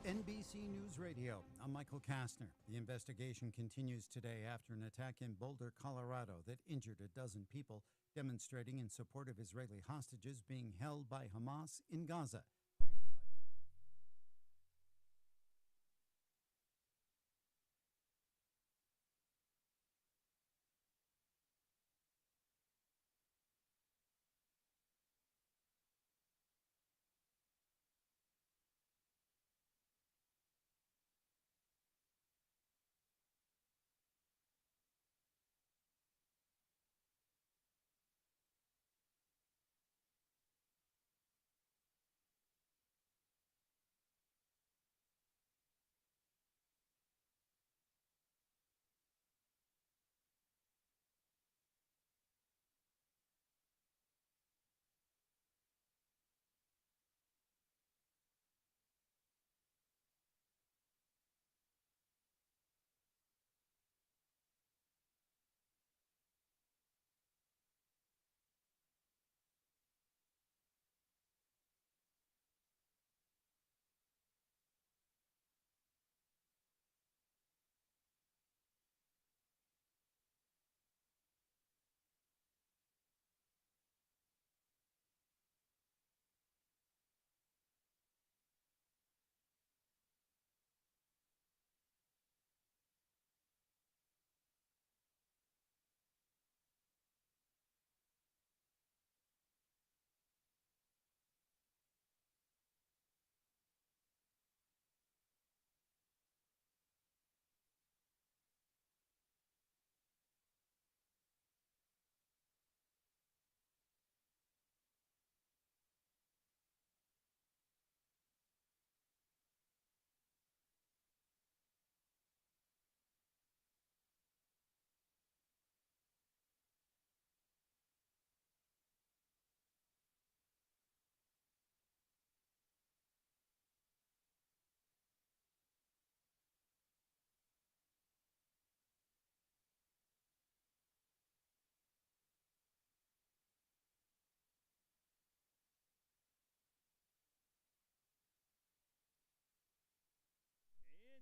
NBC News Radio. I'm Michael Kastner. The investigation continues today after an attack in Boulder, Colorado that injured a dozen people demonstrating in support of Israeli hostages being held by Hamas in Gaza.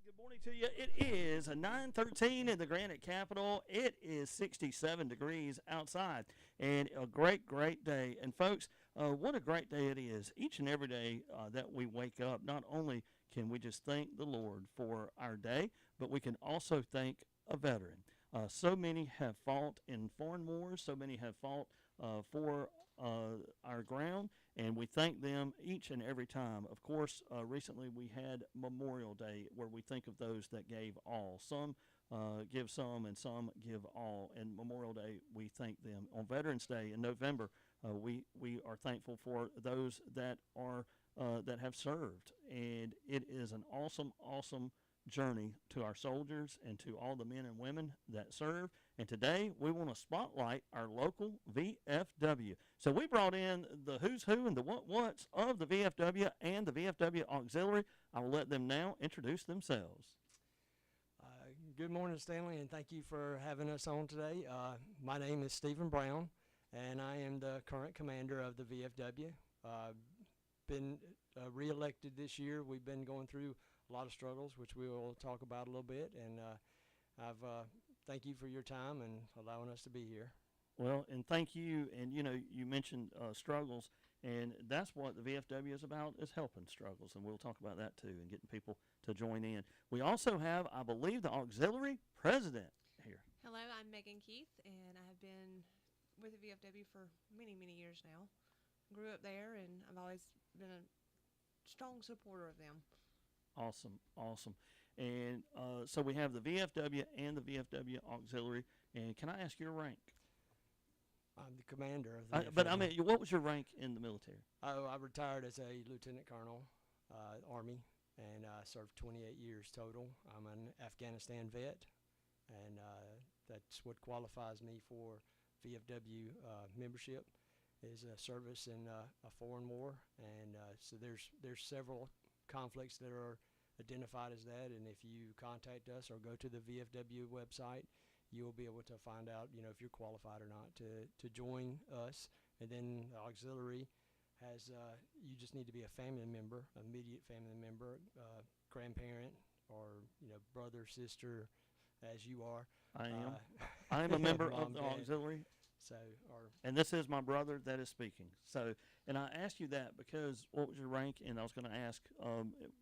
Good morning to you. It is 9:13 in the Granite Capital. It is 67 degrees outside, and a great day. And folks, what a great day it is. Each and every day that we wake up, not only can we just thank the Lord for our day, but we can also thank a veteran. So many have fought in foreign wars. So many have fought for our ground, and we thank them each and every time. Of course, recently we had Memorial Day, where we think of those that gave all. Some give some, and some give all. And Memorial Day, we thank them. On Veterans Day in November, we are thankful for those that are that have served, and it is an awesome journey to our soldiers and to all the men and women that serve. And today we want to spotlight our local VFW. So we brought in the who's who and the what's of the VFW and the VFW Auxiliary. I will let them now introduce themselves. Good morning, Stanley, and thank you for having us on today. My name is Stephen Brown, and I am the current commander of the VFW. Been re-elected this year. We've been going through a lot of struggles, which we will talk about a little bit, and thank you for your time and allowing us to be here. Well, and thank you. And you mentioned struggles, and that's what the VFW is about, is helping struggles, and we'll talk about that too, and getting people to join in. We also have, I believe, the auxiliary president here. Hello, I'm Megan Keith, and I have been with the VFW for many years now. Grew up there, and I've always been a strong supporter of them. Awesome. And so we have the VFW and the VFW Auxiliary. And can I ask your rank? I'm the commander of the VFW. But I mean, what was your rank in the military? I retired as a lieutenant colonel, Army, and I served 28 years total. I'm an Afghanistan vet, and that's what qualifies me for VFW membership, is a service in a foreign war. And so there's several conflicts that are identified as that, and if you contact us or go to the VFW website, you'll be able to find out if you're qualified or not to join us. And then the auxiliary, has you just need to be a family member, immediate family member, grandparent, or brother, sister, as you are. I am. I am a member Mom, of the dad. auxiliary, So, or and this is my brother that is speaking. So, and I asked you that because what was your rank? And I was going to ask,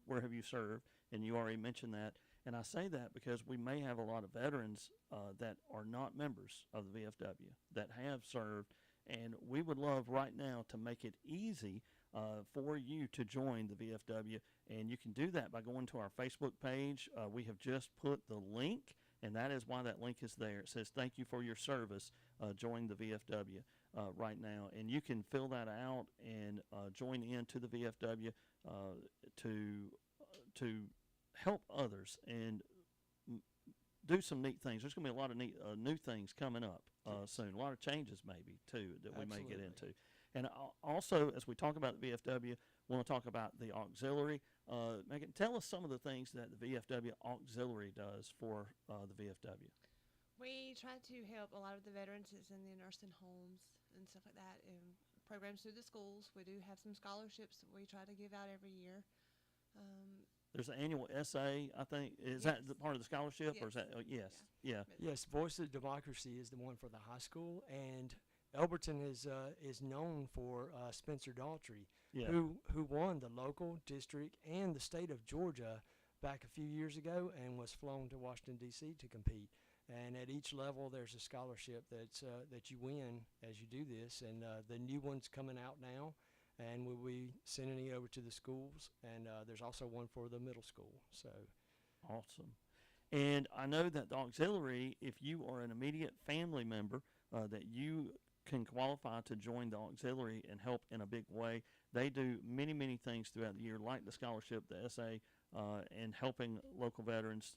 where have you served? And you already mentioned that. And I say that because we may have a lot of veterans that are not members of the VFW that have served, and we would love right now to make it easy for you to join the VFW. And you can do that by going to our Facebook page. We have just put the link, and that is why that link is there. It says, "Thank you for your service. Join the VFW right now." And you can fill that out and join into the VFW to help others and do some neat things. There's going to be a lot of neat new things coming up soon. A lot of changes maybe too that we may get into. And also, as we talk about the VFW, we want to talk about the auxiliary. Megan, tell us some of the things that the VFW auxiliary does for the VFW. We try to help a lot of the veterans that's in the nursing homes and stuff like that, and programs through the schools. We do have some scholarships that we try to give out every year. There's an annual essay, I think. Is Yes. that the part of the scholarship, or is Yes. that? Yes. Yeah. yes, Voice of Democracy is the one for the high school, and Elberton is known for Spencer Daughtry, Yeah. who won the local, district, and the state of Georgia back a few years ago, and was flown to Washington D.C. to compete. And at each level, there's a scholarship that you win as you do this, and the new one's coming out now, and we'll be sending it over to the schools. And there's also one for the middle school. So Awesome. And I know that the auxiliary, if you are an immediate family member, that you can qualify to join the auxiliary and help in a big way. They do many, many things throughout the year, like the scholarship, the essay, and helping local veterans,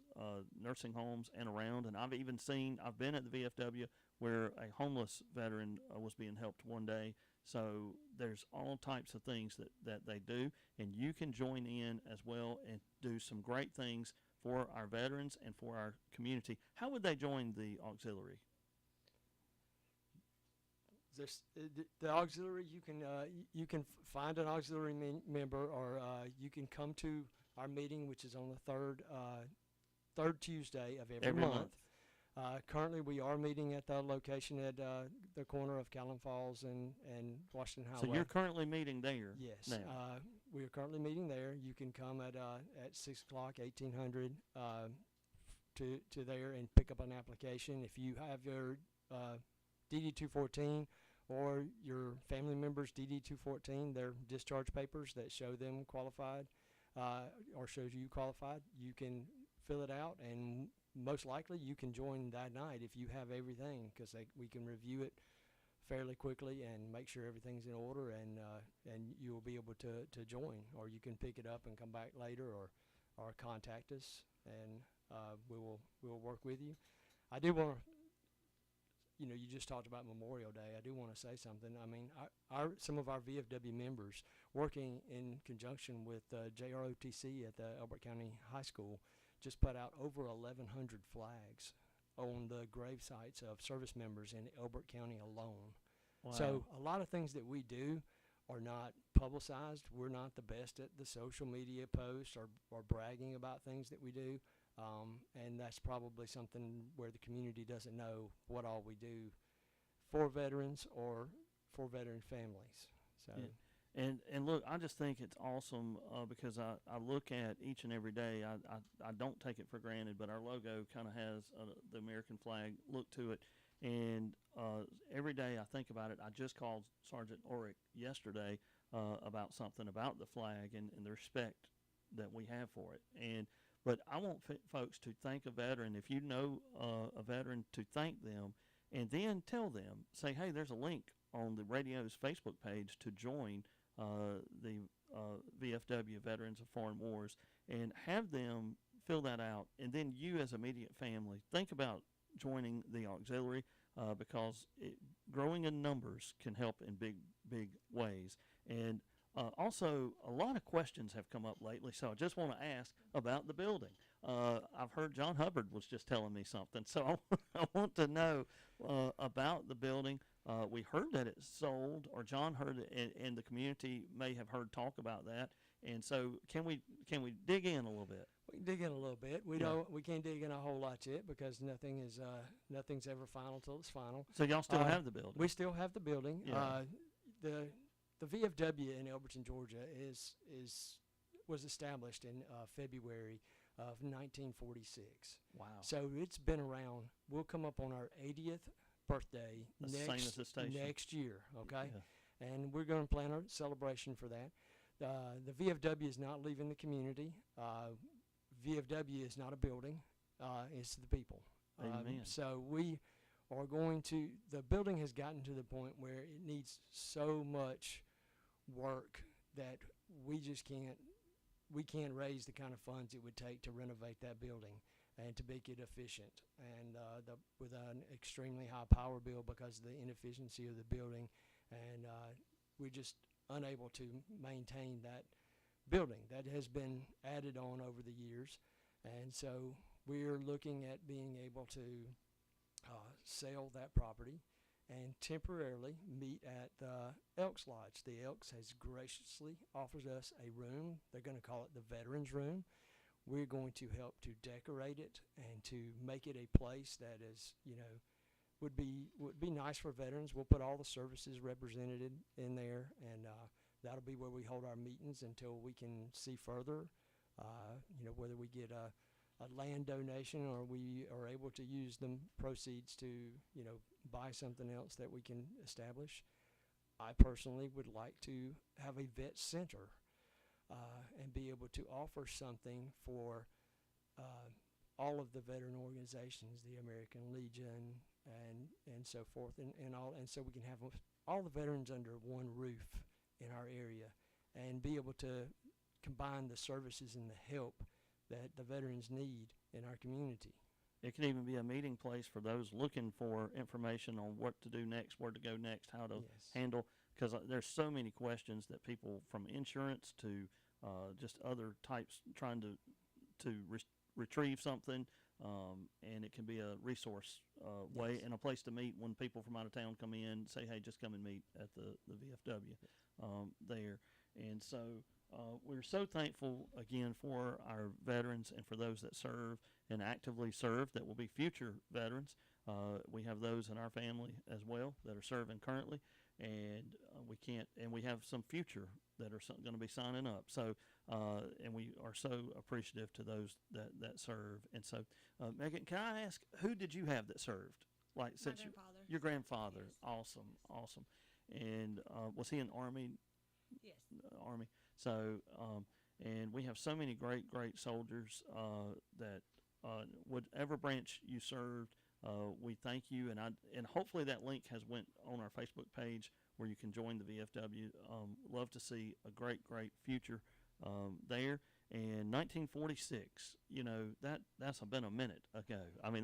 nursing homes, and around. And I've been at the VFW where a homeless veteran was being helped one day. So there's all types of things that they do, and you can join in as well and do some great things for our veterans and for our community. How would they join the auxiliary? The auxiliary, you can find an auxiliary member, or you can come to our meeting, which is on the third Tuesday of every month. Currently, we are meeting at the location at the corner of Callan Falls and Washington Highway. So you're currently meeting there? Yes. Now. We are currently meeting there. You can come at 6 o'clock, 1800, to there and pick up an application. If you have your DD-214 or your family member's DD-214, their discharge papers that show them qualified or shows you qualified, you can fill it out, and most likely you can join that night if you have everything, because we can review it fairly quickly and make sure everything's in order, and you will be able to join, or you can pick it up and come back later, or contact us, and we'll work with you. I do want to, you just talked about Memorial Day. I do want to say something. I mean, some of our VFW members, working in conjunction with JROTC at the Elbert County High School, just put out over 1,100 flags on the grave sites of service members in Elbert County alone. Wow. So a lot of things that we do are not publicized. We're not the best at the social media posts or bragging about things that we do. And that's probably something where the community doesn't know what all we do for veterans or for veteran families. So. Yeah. And look, I just think it's awesome because I look at each and every day. I don't take it for granted, but our logo kind of has the American flag look to it. And every day I think about it. I just called Sergeant Orick yesterday about something about the flag and the respect that we have for it. But I want folks to thank a veteran. If you know a veteran, to thank them, and then tell them, say, hey, there's a link on the radio's Facebook page to join the VFW, Veterans of Foreign Wars, and have them fill that out. And then you, as immediate family, think about joining the auxiliary because growing in numbers can help in big, big ways. And also, a lot of questions have come up lately, so I just want to ask about the building. I've heard John Hubbard was just telling me something, so I want to know about the building. We heard that it sold, or John heard it, and the community may have heard talk about that. And so, can we dig in a little bit? We can dig in a little bit. We Yeah. don't. We can't dig in a whole lot yet because nothing's ever final till it's final. So y'all still Uh, have the building? We still have the building. Yeah. The VFW in Elberton, Georgia, was established in February of 1946. Wow. So it's been around. We'll come up on our 80th birthday That's the same as the station. next year. Okay, Yeah. and we're going to plan a celebration for that. The VFW is not leaving the community. VFW is not a building. It's the people. Amen. So we are going to, the building has gotten to the point where it needs so much work that we can't raise the kind of funds it would take to renovate that building and to make it efficient. And with an extremely high power bill because of the inefficiency of the building, and we're just unable to maintain that building that has been added on over the years. And so we're looking at being able to sell that property and temporarily meet at the Elks Lodge. The Elks has graciously offered us a room. They're going to call it the Veterans Room. We're going to help to decorate it and to make it a place that is, would be nice for veterans. We'll put all the services represented in there, and that'll be where we hold our meetings until we can see further. Whether we get a land donation or we are able to use the proceeds to, buy something else that we can establish. I personally would like to have a vet center and be able to offer something for all of the veteran organizations, the American Legion and so forth, and so we can have all the veterans under one roof in our area and be able to combine the services and the help that the veterans need in our community. It can even be a meeting place for those looking for information on what to do next, where to go next, how to Yes. handle, because there's so many questions that people, from insurance to just other types, trying to retrieve something, and it can be a resource way Yes. and a place to meet when people from out of town come in, say, hey, just come and meet at the VFW there. And so we're so thankful again for our veterans and for those that serve and actively serve that will be future veterans. We have those in our family as well that are serving currently, and we have some future that are going to be signing up. So, and we are so appreciative to those that serve. And so, Megan, can I ask, who did you have that served? Like, My since grandfather. your grandfather, Yes. awesome. And was he in Army? Yes. Army. So, and we have so many great soldiers that whatever branch you served, we thank you, and hopefully that link has went on our Facebook page where you can join the VFW. Love to see a great future there. And 1946, that's been a minute ago. I mean,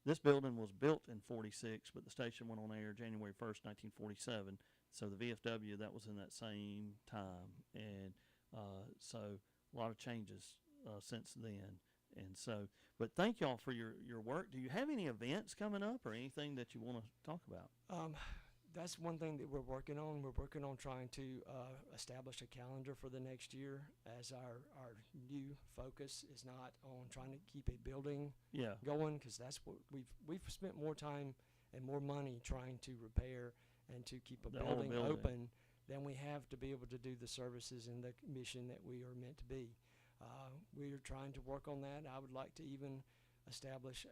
this building was built in 46, but the station went on air January 1st, 1947. So the VFW, that was in that same time. And so a lot of changes since then. And so, but thank y'all for your work. Do you have any events coming up or anything that you want to talk about? That's one thing that we're working on. We're working on trying to establish a calendar for the next year, as our new focus is not on trying to keep a building going, because that's what we've spent more time and more money trying to repair and to keep a building open than we have to be able to do the services and the mission that we are meant to be. We are trying to work on that. I would like to even establish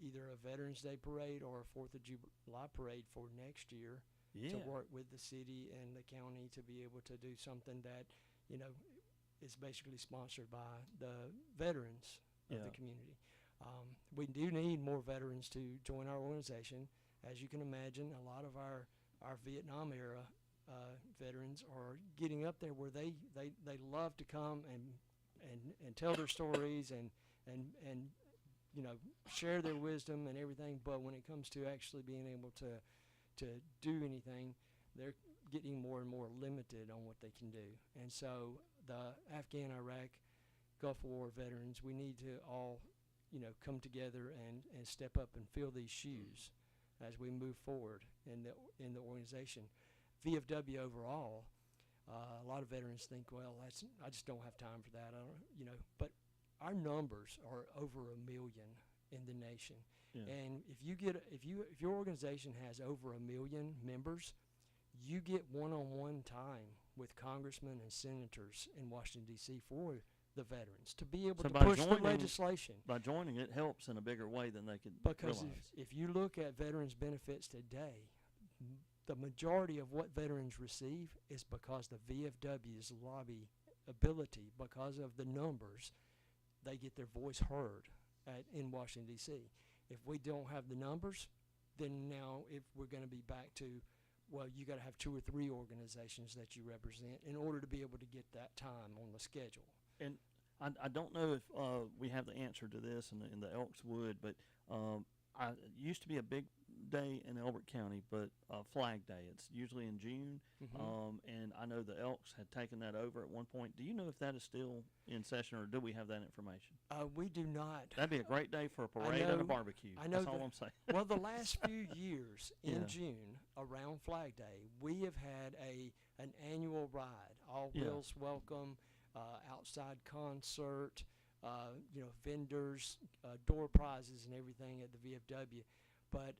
either a Veterans Day parade or a 4th of July parade for next year to work with the city and the county to be able to do something that, is basically sponsored by the veterans of the community. We do need more veterans to join our organization. As you can imagine, a lot of our Vietnam era veterans are getting up there where they love to come and tell their stories and share their wisdom and everything, but when it comes to actually being able to do anything, they're getting more and more limited on what they can do. And so the Afghan, Iraq, Gulf War veterans, we need to all come together and step up and fill these shoes as we move forward in the organization. VFW overall, a lot of veterans think, well, I just don't have time for that. I don't, but our numbers are over 1 million in the nation. Yeah. And if your organization has over 1 million members, you get one-on-one time with congressmen and senators in Washington, D.C. for the veterans to be able to push the legislation. By joining, it helps in a bigger way than they could because realize. If you look at veterans benefits today, the majority of what veterans receive is because the VFW's lobby ability, because of the numbers, they get their voice heard in Washington, D.C. If we don't have the numbers, then now if we're going to be back to, well, you got to have 2 or 3 organizations that you represent in order to be able to get that time on the schedule. And I don't know if we have the answer to this in the Elks would, but it used to be a big day in Elbert County, but Flag Day. It's usually in June, and I know the Elks had taken that over at one point. Do you know if that is still in session, or do we have that information? We do not. That'd be a great day for a parade and a barbecue. I know. That's all I'm saying. Well, the last few years in June around Flag Day, we have had an annual ride, all wheels welcome, outside concert, vendors, door prizes and everything at the VFW, but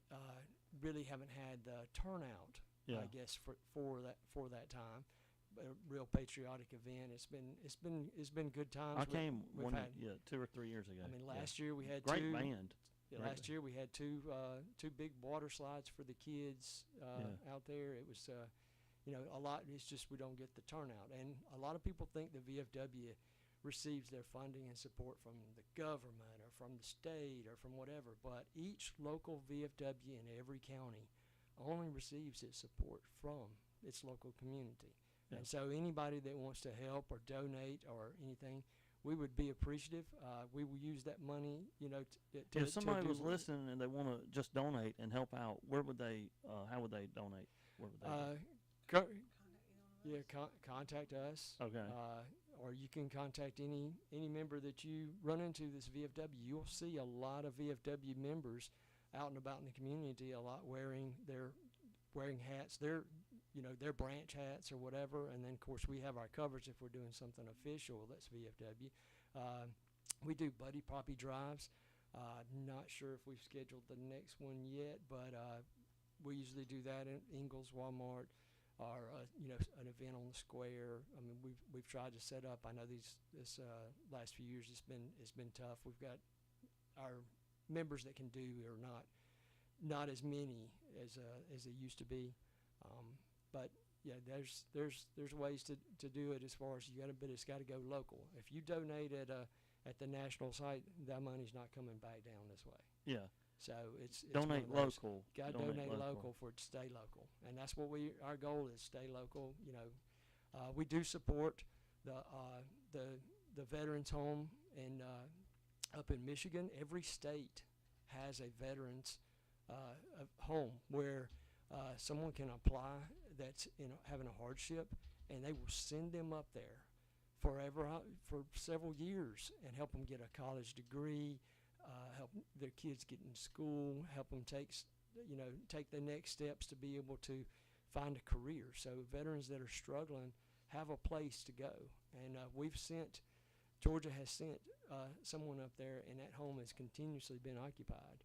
really haven't had the turnout, I guess, for that time. A real patriotic event. It's been good times. I came 2 or 3 years ago. I mean, last year we had great band. Last year we had two big water slides for the kids out there. It was a lot. It's just we don't get the turnout, and a lot of people think the VFW receives their funding and support from the government or from the state or from whatever, but each local VFW in every county only receives its support from its local community. Yeah. And so anybody that wants to help or donate or anything, we would be appreciative. We will use that money, if somebody was listening and they want to just donate and help out, where would they, how would they donate? Where would they contact us. Okay. Or you can contact any member that you run into this VFW. You'll see a lot of VFW members out and about in the community, a lot wearing hats, their branch hats or whatever. And then, of course, we have our covers if we're doing something official that's VFW. We do Buddy Poppy drives. Not sure if we've scheduled the next one yet, but we usually do that in Ingalls, Walmart, or an event on the square. I mean, we've tried to set up. I know this last few years it's been tough. We've got our members that can do are not as many as they used to be, but yeah, there's ways to do it as far as but it's got to go local. If you donate at the national site, that money's not coming back down this way. Yeah. So it's donate local. Got to donate local for it to stay local, and that's what our goal is: stay local. We do support the veterans home up in Michigan. Every state has a veterans home where someone can apply that's having a hardship, and they will send them up there for several years and help them get a college degree. Help their kids get in school, help them take the next steps to be able to find a career. So veterans that are struggling have a place to go. And Georgia has sent someone up there, and that home has continuously been occupied.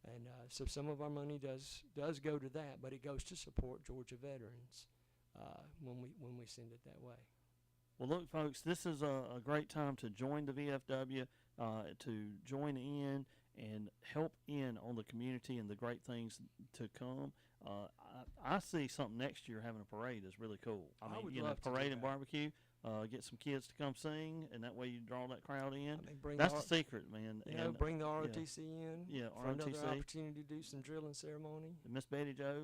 And so some of our money does go to that, but it goes to support Georgia veterans when we send it that way. Well, look, folks, this is a great time to join the VFW, to join in and help in on the community and the great things to come. I see something next year having a parade is really cool. I mean, parade and barbecue, get some kids to come sing, and that way you draw that crowd in. That's the secret, man. Bring the ROTC in. Yeah, for ROTC. Another opportunity to do some drilling ceremony. Miss Betty Jo,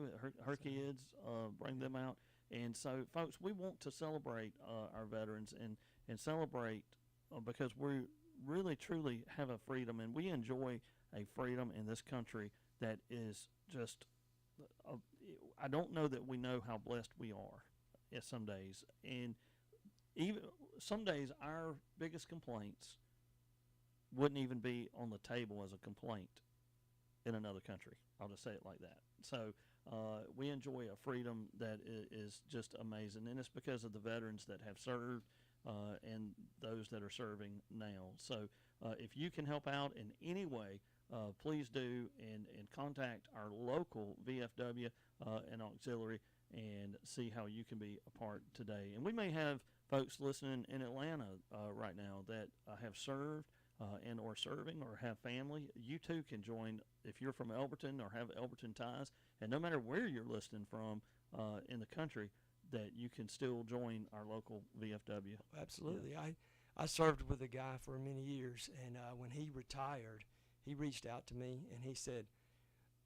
her kids, bring them out. And so, folks, we want to celebrate our veterans and celebrate because we really, truly have a freedom, and we enjoy a freedom in this country that is just I don't know that we know how blessed we are some days. And even some days our biggest complaints wouldn't even be on the table as a complaint in another country. I'll just say it like that. So we enjoy a freedom that is just amazing, and it's because of the veterans that have served and those that are serving now. So if you can help out in any way, please do, and contact our local VFW and auxiliary and see how you can be a part today. And we may have folks listening in Atlanta right now that have served and or serving or have family. You too can join if you're from Elberton or have Elberton ties, and no matter where you're listening from in the country, that you can still join our local VFW. Absolutely. Yeah. I served with a guy for many years, and when he retired, he reached out to me and he said,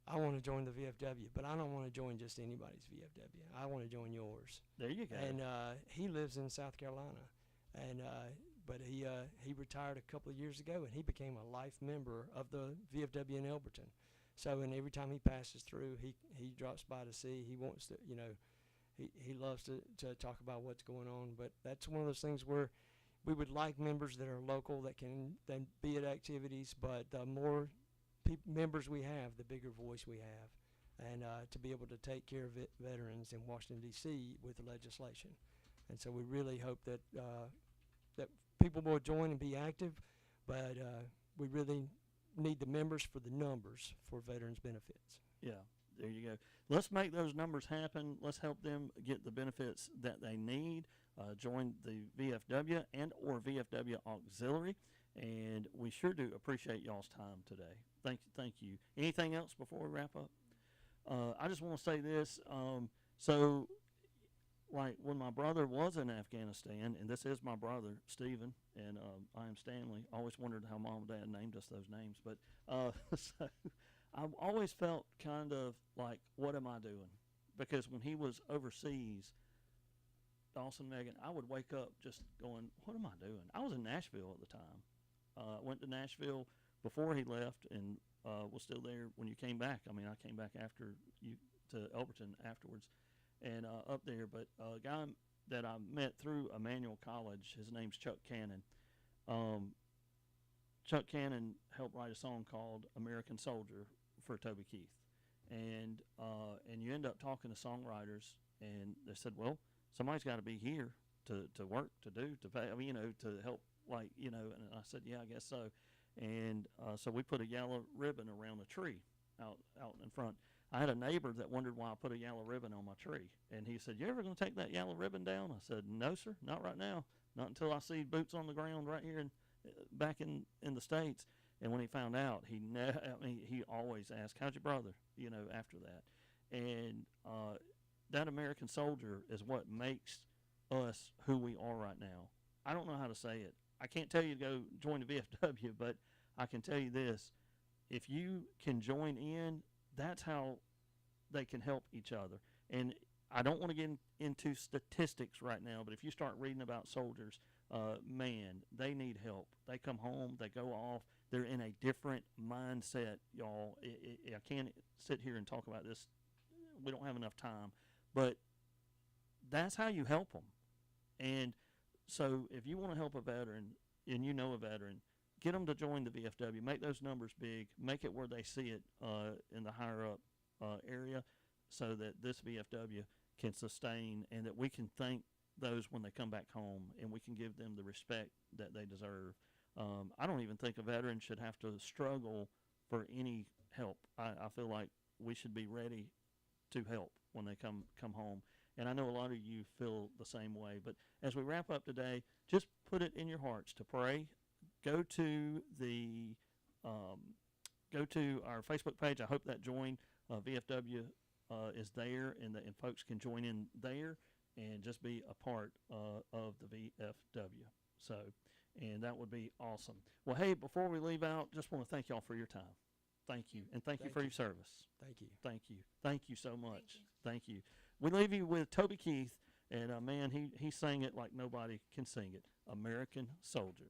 I want to join the VFW, but I don't want to join just anybody's VFW. I want to join yours. There you go. And he lives in South Carolina, and but he retired a couple of years ago, and he became a life member of the VFW in Elberton. So, and every time he passes through, he drops by to see. He wants to, he loves to talk about what's going on. But that's one of those things where we would like members that are local that can then be at activities, but the more members we have, the bigger voice we have, and to be able to take care of veterans in Washington, D.C. with the legislation. And so we really hope that that people will join and be active, but we really need the members for the numbers for veterans benefits. Yeah, there you go. Let's make those numbers happen. Let's help them get the benefits that they need. Join the VFW and or VFW auxiliary, and we sure do appreciate y'all's time today. Thank you. Anything else before we wrap up? I just want to say this. So, like when my brother was in Afghanistan, and this is my brother, Stephen, and I am Stanley. I always wondered how Mom and Dad named us those names. But so I've always felt kind of like, what am I doing? Because when he was overseas, Dawson, Megan, I would wake up just going, what am I doing? I was in Nashville at the time. Went to Nashville before he left and was still there when you came back. I mean, I came back after you to Elberton afterwards and up there. But a guy that I met through Emmanuel College, his name's Chuck Cannon. Chuck Cannon helped write a song called American Soldier for Toby Keith. And you end up talking to songwriters, and they said, well, somebody's got to be here to work, to do, to pay, I mean, to help, and I said, yeah, I guess so. And so we put a yellow ribbon around a tree out in front. I had a neighbor that wondered why I put a yellow ribbon on my tree. And he said, you ever going to take that yellow ribbon down? I said, no, sir, not right now. Not until I see boots on the ground right here back in the States. And when he found out, he always asked, how's your brother, after that. And that American soldier is what makes us who we are right now. I don't know how to say it. I can't tell you to go join the VFW, but I can tell you this. If you can join in, that's how they can help each other. And I don't want to get into statistics right now, but if you start reading about soldiers, man, they need help. They come home, they go off, they're in a different mindset, y'all. I can't sit here and talk about this. We don't have enough time. But that's how you help them. And so if you want to help a veteran and you know a veteran, get them to join the VFW. Make those numbers big. Make it where they see it in the higher up area so that this VFW can sustain and that we can thank those when they come back home and we can give them the respect that they deserve. I don't even think a veteran should have to struggle for any help. I feel like we should be ready to help when they come home. And I know a lot of you feel the same way. But as we wrap up today, just put it in your hearts to pray. Go to our Facebook page. I hope that join VFW is there, and folks can join in there and just be a part of the VFW. So, and that would be awesome. Well, hey, before we leave out, just want to thank y'all for your time. Thank you, and thank you for your service. Thank you. Thank you. Thank you so much. Thank you. We leave you with Toby Keith, and man, he sang it like nobody can sing it. American Soldier.